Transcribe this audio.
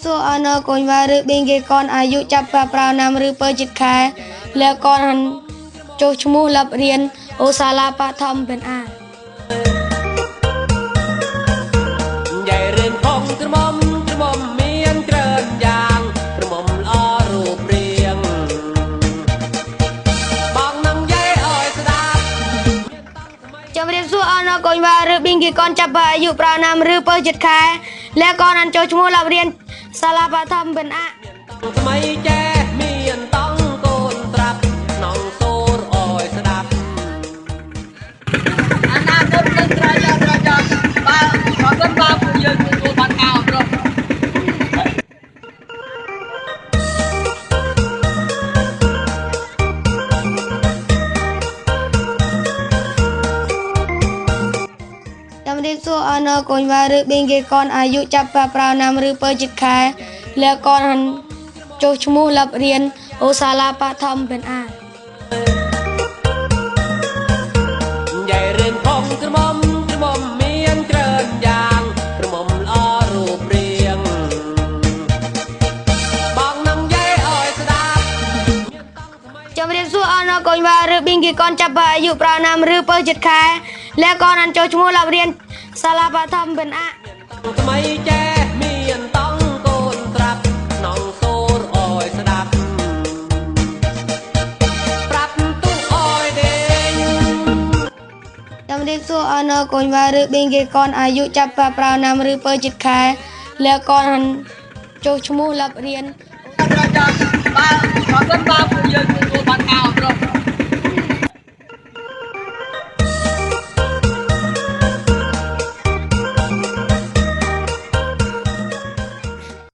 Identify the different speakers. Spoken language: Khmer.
Speaker 1: សួរអណកូនវ៉ាឬប៊ីងគេកនអាយុចាប់ប្រាណាមឬពើចិត្តខែแล้วកនចុះឈ្មោះលប់រៀនអូសាឡាបឋមเป็นអា
Speaker 2: ใหญ่เรียนของกระหม่อมเมียนเกรินยางกระหม่อมล้อรูปเรียงบางนางใหญ่อ้อยสดา
Speaker 1: ចាំរៀបសួរអណកូនវ៉ាឬប៊ីងគេកនចាប់អាយុប្រាណាមឬពើចិត្តខែแล้วកនចុះឈ្មោះលប់រៀនសាឡាបឋមเป็นអា
Speaker 2: สมัยแจ้เมียนต้องโกนตรับน้องโซรอ้อยสดับอนาคตនឹងក្រោយយកបើខំមិនបើពួកយើងទទួលបានការអប់រំ
Speaker 1: ចាំរៀបសួរអណកូនវ៉ាឬប៊ីងគេកនអាយុចាប់ប្រាណាមឬពើចិត្តខែแล้วកនចុះឈ្មោះលប់រៀនអូសាឡាបឋមเป็นអា
Speaker 2: ใหญ่เรียนของกระหม่อมเมียนเกรินยางกระหม่อมล้อรูปเรียงบางนางใหญ่อ้อยสดา
Speaker 1: ចាំរៀបសួរអណកូនវ៉ាឬប៊ីងគេកនចាប់អាយុប្រាណាមឬពើចិត្តខែแล้วកនចុះឈ្មោះលប់រៀនសាឡាបឋមเป็นអា
Speaker 2: สมัยแจ้เมียนต้องโกนตรับน้องโซรอ้อยสดับปรับตู้อ้อยเด้ง
Speaker 1: ចាំរៀបសួរអណកូនវ៉ាឬប៊ីងគេកនអាយុចាប់ប្រាណាមឬពើចិត្តខែแล้วកនចុះឈ្មោះលប់រៀន
Speaker 2: បើខំមិនបើពួកយើង